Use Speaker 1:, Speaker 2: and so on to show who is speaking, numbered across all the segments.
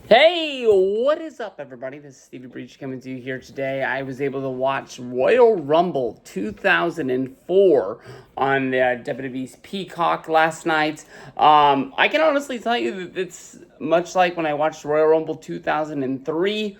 Speaker 1: Hey, what is up, everybody? This is Stevie Breach coming to you here today. I was able to watch Royal Rumble 2004 on WWE's Peacock last night. I can honestly tell you that it's much like when I watched Royal Rumble 2003.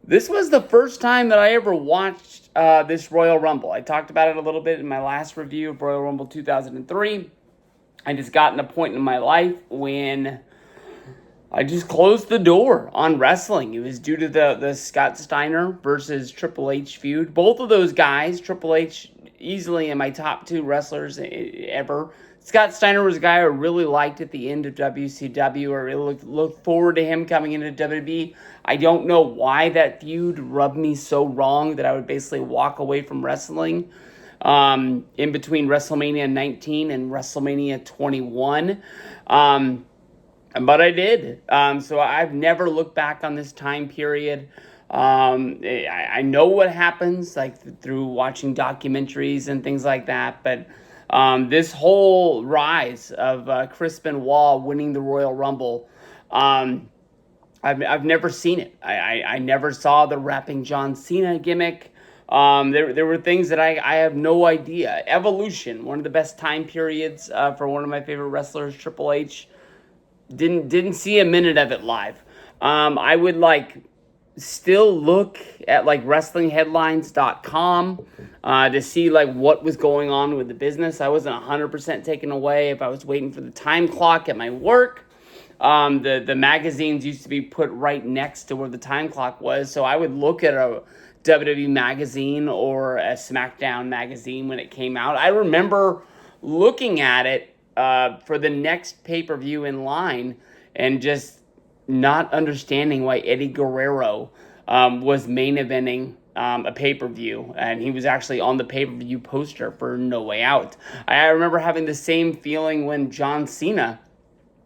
Speaker 1: This was the first time that I ever watched this Royal Rumble. I talked about it a little bit in my last review of Royal Rumble 2003. I just got in a point in my life when I just closed the door on wrestling. It was due to the Scott Steiner versus Triple H feud. Both of those guys, Triple H, easily in my top two wrestlers ever. Scott Steiner was a guy I really liked at the end of WCW. I really looked forward to him coming into WWE. I don't know why that feud rubbed me so wrong that I would basically walk away from wrestling in between WrestleMania 19 and WrestleMania 21. But I did. So I've never looked back on this time period. I know what happens, like through watching documentaries and things like that. But this whole rise of Chris Benoit winning the Royal Rumble, I've never seen it. I never saw the rapping John Cena gimmick. There were things that I have no idea. Evolution, one of the best time periods for one of my favorite wrestlers, Triple H. Didn't see a minute of it live. I would still look at wrestlingheadlines.com to see what was going on with the business. I wasn't 100% taken away if I was waiting for the time clock at my work. The magazines used to be put right next to where the time clock was, so I would look at a WWE magazine or a SmackDown magazine when it came out. I remember looking at it for the next pay-per-view in line and just not understanding why Eddie Guerrero was main eventing a pay-per-view, and he was actually on the pay-per-view poster for No Way Out. I remember having the same feeling when John Cena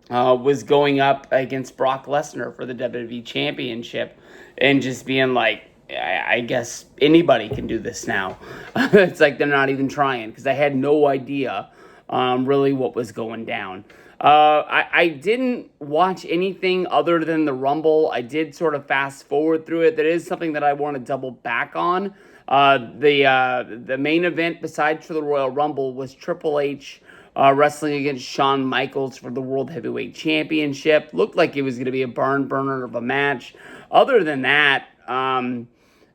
Speaker 1: was going up against Brock Lesnar for the WWE Championship and just being like, I guess anybody can do this now. It's like they're not even trying, because I had no idea really what was going down. I didn't watch anything other than the Rumble. I did sort of fast forward through it. That is something that I want to double back on. The main event, besides for the Royal Rumble, was Triple H wrestling against Shawn Michaels for the World Heavyweight Championship. Looked like it was going to be a barn burner of a match. Other than that,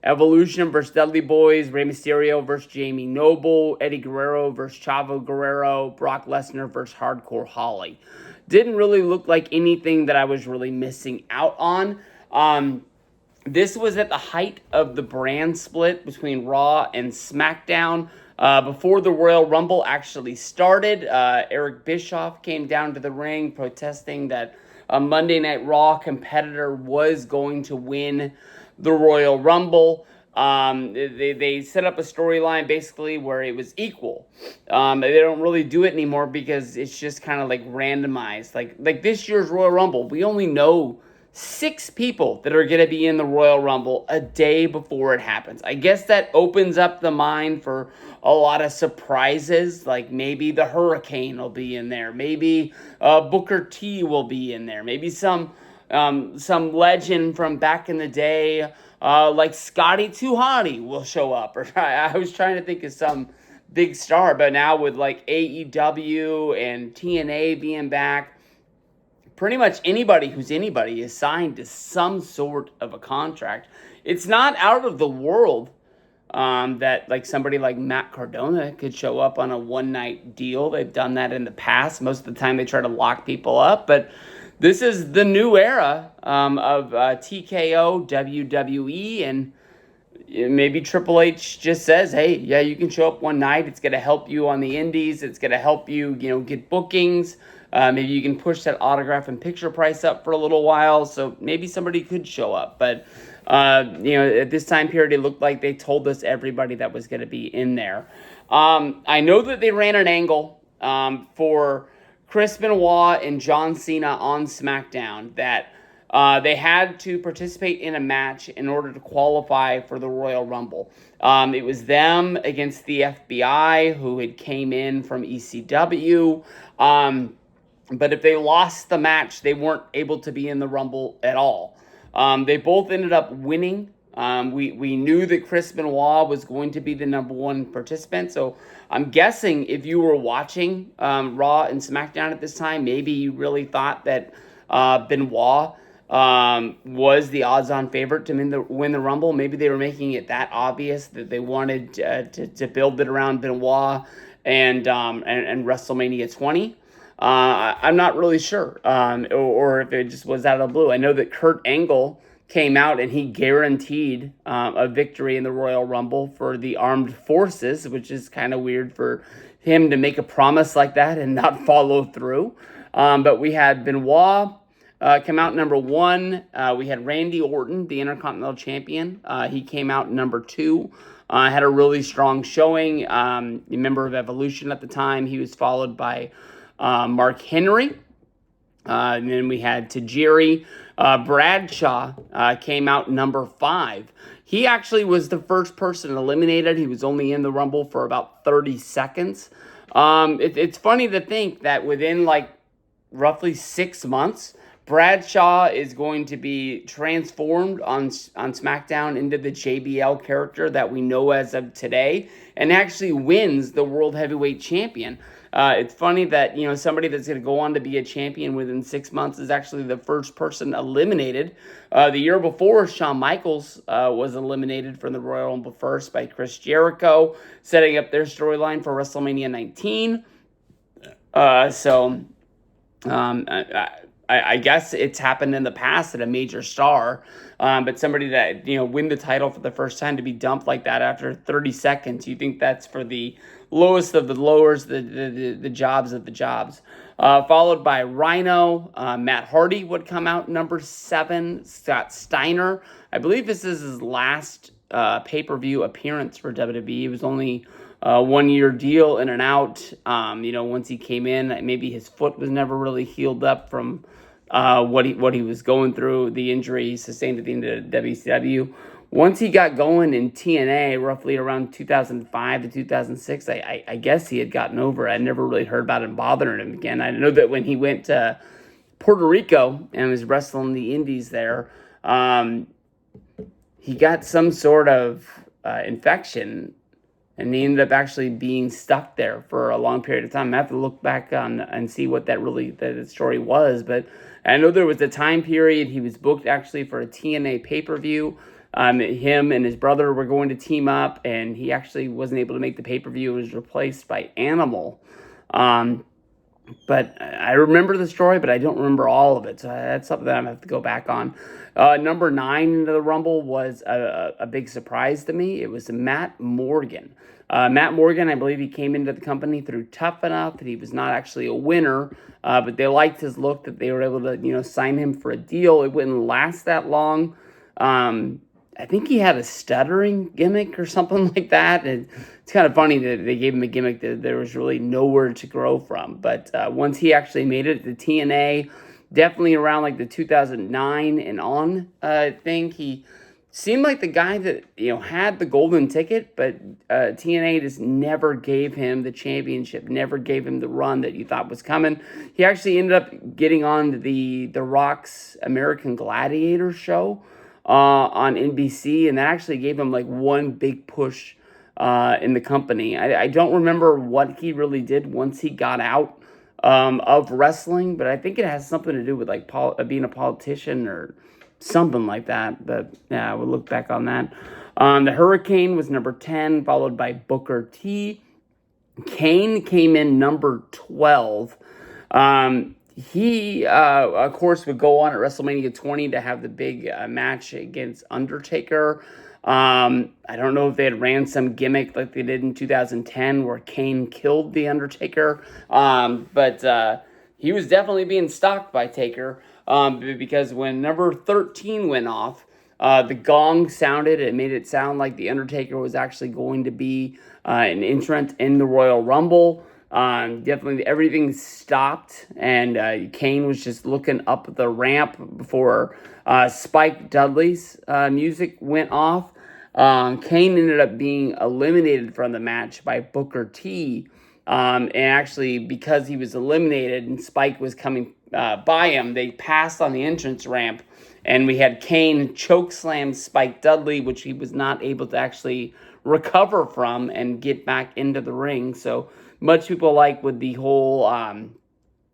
Speaker 1: Evolution versus Dudley Boys, Rey Mysterio versus Jamie Noble, Eddie Guerrero versus Chavo Guerrero, Brock Lesnar versus Hardcore Holly. Didn't really look like anything that I was really missing out on. This was at the height of the brand split between Raw and SmackDown. Before the Royal Rumble actually started, Eric Bischoff came down to the ring protesting that a Monday Night Raw competitor was going to win the Royal Rumble. They set up a storyline basically where it was equal. They don't really do it anymore because it's just kind of randomized. Like this year's Royal Rumble, we only know 6 people that are going to be in the Royal Rumble a day before it happens. I guess that opens up the mind for a lot of surprises, like maybe the Hurricane will be in there, maybe Booker T will be in there, maybe some legend from back in the day, like Scotty 2 Hotty will show up. Or I was trying to think of some big star, but now with AEW and TNA being back, pretty much anybody who's anybody is signed to some sort of a contract. It's not out of the world that somebody like Matt Cardona could show up on a one-night deal. They've done that in the past. Most of the time they try to lock people up, but this is the new era of TKO, WWE, and maybe Triple H just says, hey, yeah, you can show up one night. It's going to help you on the indies. It's going to help you, get bookings. Maybe you can push that autograph and picture price up for a little while. So maybe somebody could show up. But, at this time period, it looked like they told us everybody that was going to be in there. I know that they ran an angle for Chris Benoit and John Cena on SmackDown that they had to participate in a match in order to qualify for the Royal Rumble. It was them against the FBI, who had came in from ECW. But if they lost the match, they weren't able to be in the Rumble at all. They both ended up winning. We knew that Chris Benoit was going to be the number one participant. So I'm guessing if you were watching Raw and SmackDown at this time, maybe you really thought that Benoit was the odds-on favorite to win the Rumble. Maybe they were making it that obvious that they wanted to build it around Benoit and WrestleMania 20. I'm not really sure, or if it just was out of the blue. I know that Kurt Angle came out and he guaranteed a victory in the Royal Rumble for the Armed Forces, which is kind of weird for him to make a promise like that and not follow through. But we had Benoit come out number one. We had Randy Orton, the Intercontinental Champion. He came out number two. Had a really strong showing. A member of Evolution at the time. He was followed by Mark Henry. And then we had Tajiri. Bradshaw came out number five. He actually was the first person eliminated. He was only in the Rumble for about 30 seconds. It's funny to think that within like roughly 6 months, Bradshaw is going to be transformed on SmackDown into the JBL character that we know as of today, and actually wins the World Heavyweight Champion. It's funny that, somebody that's going to go on to be a champion within 6 months is actually the first person eliminated. The year before, Shawn Michaels was eliminated from the Royal Rumble first by Chris Jericho, setting up their storyline for WrestleMania 19. I guess it's happened in the past that a major star, but somebody that, win the title for the first time to be dumped like that after 30 seconds, you think that's for the lowest of the lowers, the jobs of the jobs. Followed by Rhino. Matt Hardy would come out number 7. Scott Steiner. I believe this is his last pay-per-view appearance for WWE. It was only a 1-year deal, in and out. Once he came in, maybe his foot was never really healed up from what he was going through, the injury he sustained at the end of WCW. Once he got going in TNA, roughly around 2005 to 2006, I guess he had gotten over it. I never really heard about him bothering him again. I know that when he went to Puerto Rico and was wrestling the indies there, he got some sort of infection, and he ended up actually being stuck there for a long period of time. I have to look back on and see what that story was. But I know there was a time period he was booked actually for a TNA pay-per-view. Him and his brother were going to team up, and he actually wasn't able to make the pay-per-view. It was replaced by Animal. But I remember the story, but I don't remember all of it. So that's something that I'm going to have to go back on. Number 9 into the Rumble was a big surprise to me. It was Matt Morgan. Matt Morgan, I believe he came into the company through Tough Enough, that he was not actually a winner, but they liked his look, that they were able to, sign him for a deal. It wouldn't last that long. I think he had a stuttering gimmick or something like that. And it's kind of funny that they gave him a gimmick that there was really nowhere to grow from. But once he actually made it to TNA, definitely around like the 2009 and on thing, he seemed like the guy that, had the golden ticket, but TNA just never gave him the championship, never gave him the run that you thought was coming. He actually ended up getting on to the Rock's American Gladiator show on NBC, and that actually gave him like one big push in the company. I don't remember what he really did once he got out of wrestling, but I think it has something to do with like being a politician or something like that. But yeah, we'll look back on that. The Hurricane was number 10, followed by Booker T. Kane came in number 12. He, of course, would go on at WrestleMania 20 to have the big match against Undertaker. I don't know if they had ran some gimmick like they did in 2010 where Kane killed the Undertaker. But he was definitely being stalked by Taker because when number 13 went off, the gong sounded. It made it sound like the Undertaker was actually going to be an entrant in the Royal Rumble. Definitely everything stopped, and Kane was just looking up the ramp before Spike Dudley's music went off. Kane ended up being eliminated from the match by Booker T. And actually, because he was eliminated and Spike was coming by him, they passed on the entrance ramp. And we had Kane chokeslam Spike Dudley, which he was not able to actually recover from and get back into the ring. So much people like with the whole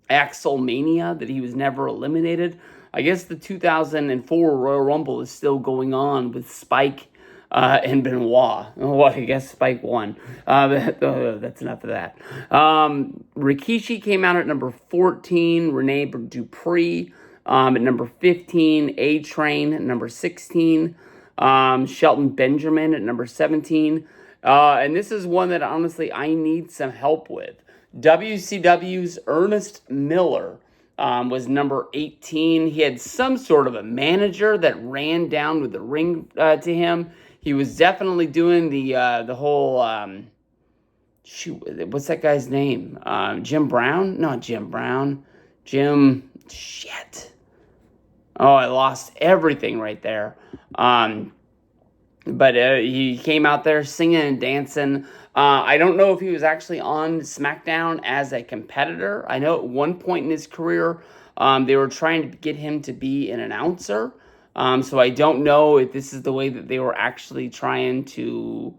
Speaker 1: Axel Mania that he was never eliminated. I guess the 2004 Royal Rumble is still going on with Spike and Benoit. Well, I guess Spike won. That's enough of that. Rikishi came out at number 14. Rene Dupree at number 15. A-Train at number 16. Shelton Benjamin at number 17. And this is one that honestly I need some help with. WCW's Ernest Miller was number 18. He had some sort of a manager that ran down with the ring to him. He was definitely doing the whole what's that guy's name? Jim Brown? Not Jim Brown. Shit. Oh, I lost everything right there. But he came out there singing and dancing. I don't know if he was actually on SmackDown as a competitor. I know at one point in his career, they were trying to get him to be an announcer. So I don't know if this is the way that they were actually trying to,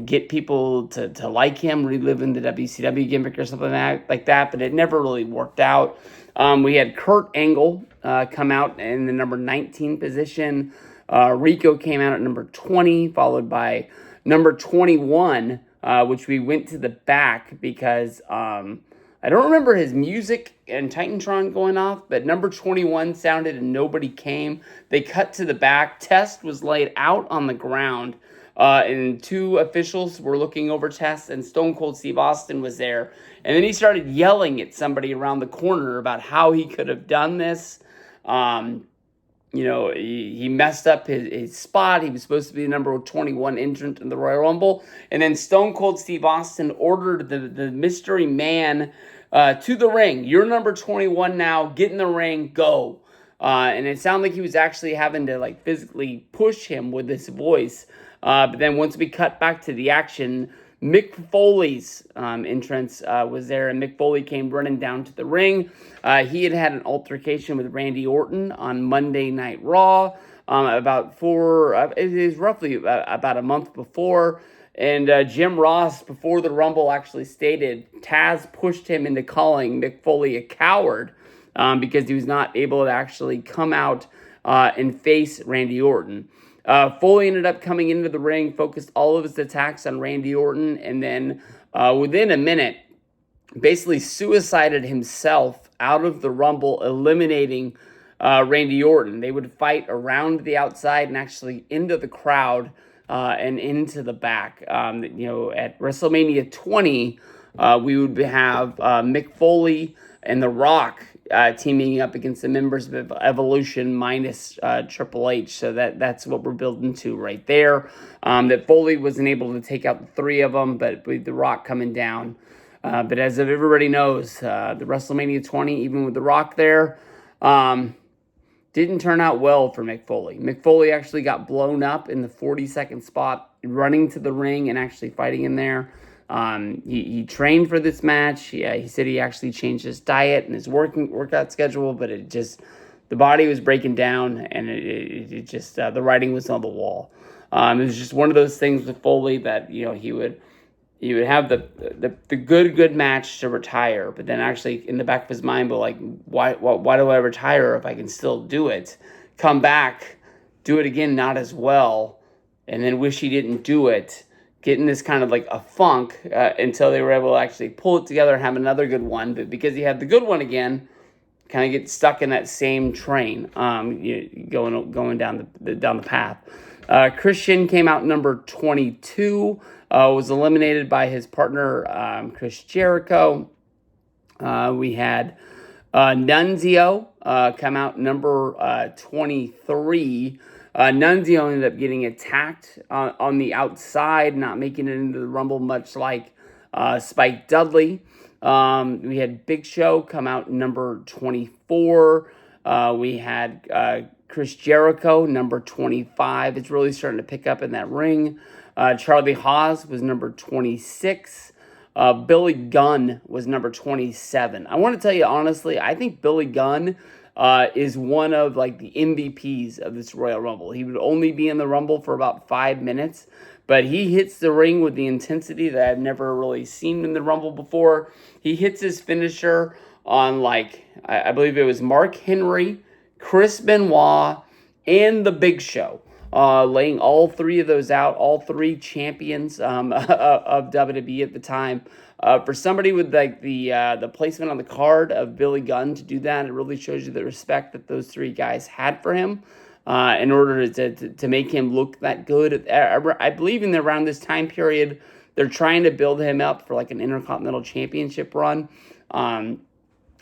Speaker 1: get people to like him, reliving the WCW gimmick or something like that. But it never really worked out. We had Kurt Angle come out in the number 19 position. Rico came out at number 20, followed by number 21, which we went to the back because I don't remember his music and Titantron going off, but number 21 sounded and nobody came. They cut to the back. Test was laid out on the ground, and two officials were looking over Test, and Stone Cold Steve Austin was there. And then he started yelling at somebody around the corner about how he could have done this. He messed up his spot. He was supposed to be the number 21 entrant in the Royal Rumble. And then Stone Cold Steve Austin ordered the mystery man to the ring. You're number 21 now. Get in the ring. Go. And it sounded like he was actually having to physically push him with his voice. But then once we cut back to the action, Mick Foley's entrance was there, and Mick Foley came running down to the ring. He had an altercation with Randy Orton on Monday Night Raw it is roughly about a month before. And Jim Ross, before the Rumble, actually stated Taz pushed him into calling Mick Foley a coward because he was not able to actually come out and face Randy Orton. Foley ended up coming into the ring, focused all of his attacks on Randy Orton, and then within a minute, basically suicided himself out of the Rumble, eliminating Randy Orton. They would fight around the outside and actually into the crowd and into the back. At WrestleMania 20, we would have Mick Foley and The Rock teaming up against the members of Evolution minus Triple H. So that's what we're building to right there. That Foley wasn't able to take out the three of them, but with The Rock coming down. But as everybody knows, the WrestleMania 20, even with The Rock there, didn't turn out well for Mick Foley. Mick Foley actually got blown up in the 42nd spot, running to the ring and actually fighting in there. He trained for this match. He said he actually changed his diet and his workout schedule, but the body was breaking down, and it just the writing was on the wall. It was just one of those things with Foley that he would have the good match to retire, but then actually in the back of his mind, why do I retire if I can still do it? Come back, do it again, not as well, and then wish he didn't do it. Get in this kind of a funk until they were able to actually pull it together and have another good one. But because he had the good one again, kind of get stuck in that same train, going down the path. Christian came out number 22, was eliminated by his partner Chris Jericho. We had Nunzio come out number 23. Nunzio ended up getting attacked on the outside, not making it into the Rumble, much like Spike Dudley. We had Big Show come out number 24. We had Chris Jericho, number 25. It's really starting to pick up in that ring. Charlie Haas was number 26. Billy Gunn was number 27. I want to tell you honestly, I think Billy Gunn is one of like the MVPs of this Royal Rumble. He would only be in the Rumble for about 5 minutes, but he hits the ring with the intensity that I've never really seen in the Rumble before. He hits his finisher on like I believe it was Mark Henry, Chris Benoit, and The Big Show. Laying all three of those out, all three champions of WWE at the time. For somebody with like the placement on the card of Billy Gunn to do that, it really shows you the respect that those three guys had for him in order to make him look that good. I believe in around this time period, they're trying to build him up for like an Intercontinental Championship run.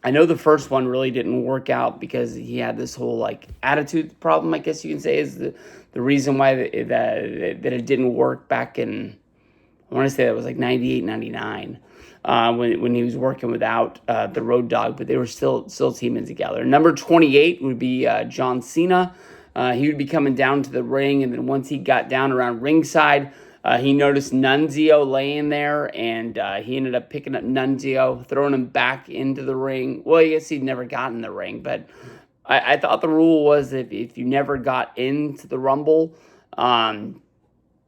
Speaker 1: I know the first one really didn't work out because he had this whole like attitude problem, I guess you can say, is the reason why that it didn't work back in, I want to say that was like 98, 99, when he was working without the Road Dogg, but they were still teaming together. Number 28 would be John Cena. He would be coming down to the ring, and then once he got down around ringside, he noticed Nunzio laying there, and he ended up picking up Nunzio, throwing him back into the ring. Well, I guess he'd never gotten in the ring, but I thought the rule was if you never got into the Rumble,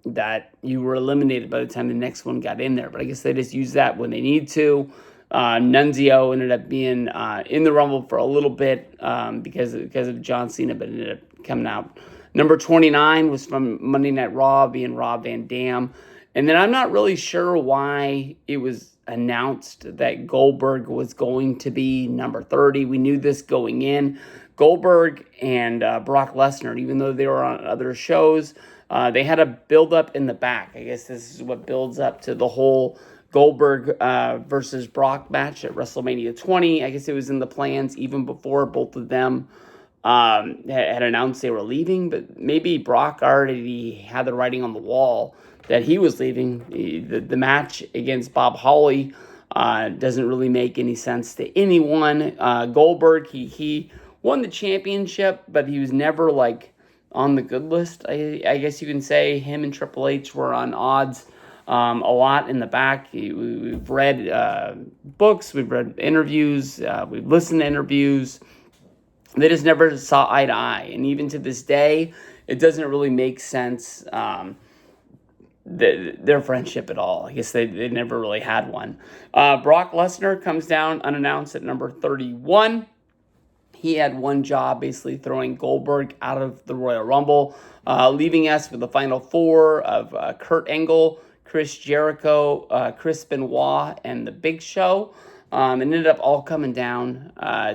Speaker 1: that you were eliminated by the time the next one got in there. But I guess they just use that when they need to. Nunzio ended up being in the Rumble for a little bit because of John Cena, but ended up coming out. Number 29 was from Monday Night Raw, being Rob Van Dam. And then I'm not really sure why it was announced that Goldberg was going to be number 30. We knew this going in. Goldberg and Brock Lesnar, even though they were on other shows, they had a build-up in the back. I guess this is what builds up to the whole Goldberg versus Brock match at WrestleMania 20. I guess it was in the plans even before both of them had announced they were leaving, but maybe Brock already had the writing on the wall that he was leaving. The match against Bob Holly doesn't really make any sense to anyone. Goldberg, he won the championship, but he was never like on the good list. I guess you can say him and Triple H were on odds a lot in the back. We've read books, we've read interviews, we've listened to interviews. They just never saw eye to eye. And even to this day, it doesn't really make sense, their friendship at all. I guess they never really had one. Brock Lesnar comes down unannounced at number 31. He had one job, basically throwing Goldberg out of the Royal Rumble, leaving us with the final four of Kurt Angle, Chris Jericho, Chris Benoit, and The Big Show. It ended up all coming down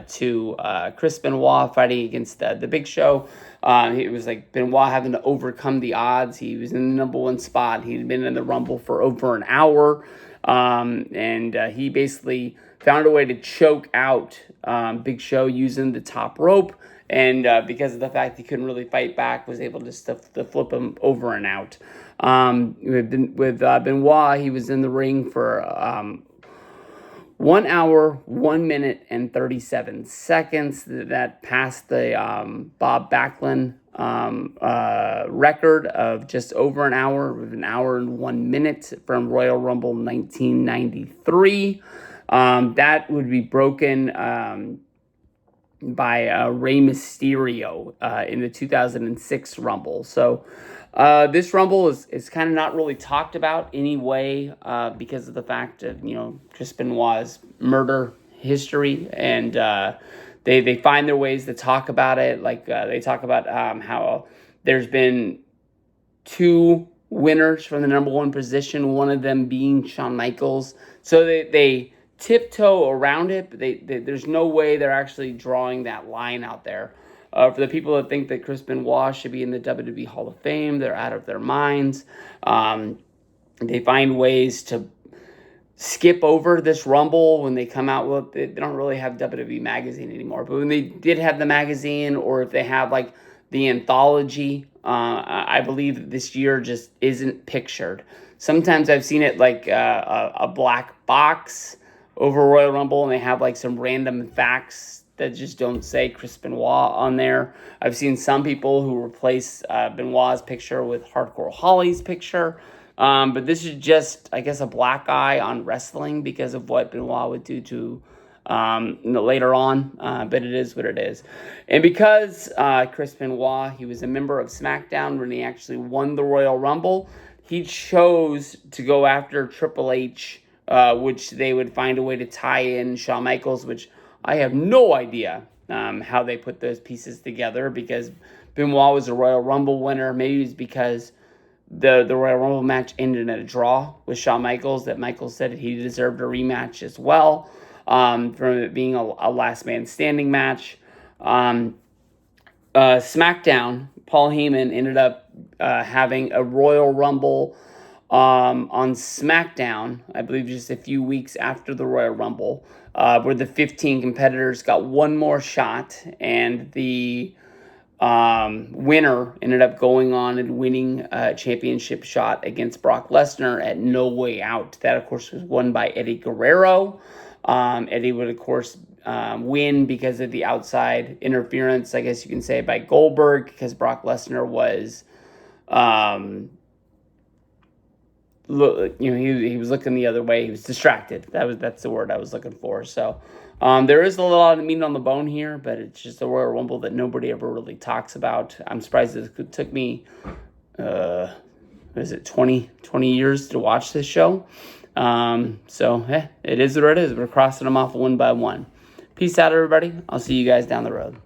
Speaker 1: to Chris Benoit fighting against the Big Show. It was like Benoit having to overcome the odds. He was in the number one spot. He'd been in the Rumble for over an hour. And he basically found a way to choke out Big Show using the top rope. And because of the fact he couldn't really fight back, was able to flip him over and out. With Benoit, he was in the ring for 1 hour, 1 minute, and 37 seconds. That passed the Bob Backlund record of just over an hour, with an hour and 1 minute from Royal Rumble 1993. That would be broken by Rey Mysterio in the 2006 Rumble. So this Rumble is kind of not really talked about anyway because of the fact of, Chris Benoit's murder history, and they find their ways to talk about it. Like they talk about how there's been two winners from the number one position, one of them being Shawn Michaels. So they tiptoe around it, but there's no way they're actually drawing that line out there. For the people that think that Chris Benoit should be in the WWE Hall of Fame, they're out of their minds. They find ways to skip over this Rumble when they come out. Well, they don't really have WWE Magazine anymore, but when they did have the magazine, or if they have like the anthology, I believe this year just isn't pictured. Sometimes I've seen it like a black box over Royal Rumble, and they have like some random facts that just don't say Chris Benoit on there. I've seen some people who replace Benoit's picture with Hardcore Holly's picture. But this is just, I guess, a black eye on wrestling because of what Benoit would do to later on. But it is what it is. And because Chris Benoit, he was a member of SmackDown when he actually won the Royal Rumble, he chose to go after Triple H, which they would find a way to tie in Shawn Michaels, which I have no idea how they put those pieces together, because Benoit was a Royal Rumble winner. Maybe it's because the Royal Rumble match ended in a draw with Shawn Michaels, that Michaels said he deserved a rematch as well, from it being a last man standing match. SmackDown, Paul Heyman ended up having a Royal Rumble on SmackDown, I believe just a few weeks after the Royal Rumble, where the 15 competitors got one more shot, and the winner ended up going on and winning a championship shot against Brock Lesnar at No Way Out. That, of course, was won by Eddie Guerrero. Eddie would, of course, win because of the outside interference, I guess you can say, by Goldberg, because Brock Lesnar was, he was looking the other way. He was distracted. That's the word I was looking for. So there is a lot of meat on the bone here, but it's just a Royal Rumble that nobody ever really talks about. I'm surprised it took me, 20 years to watch this show. It is what it is. We're crossing them off one by one. Peace out, everybody. I'll see you guys down the road.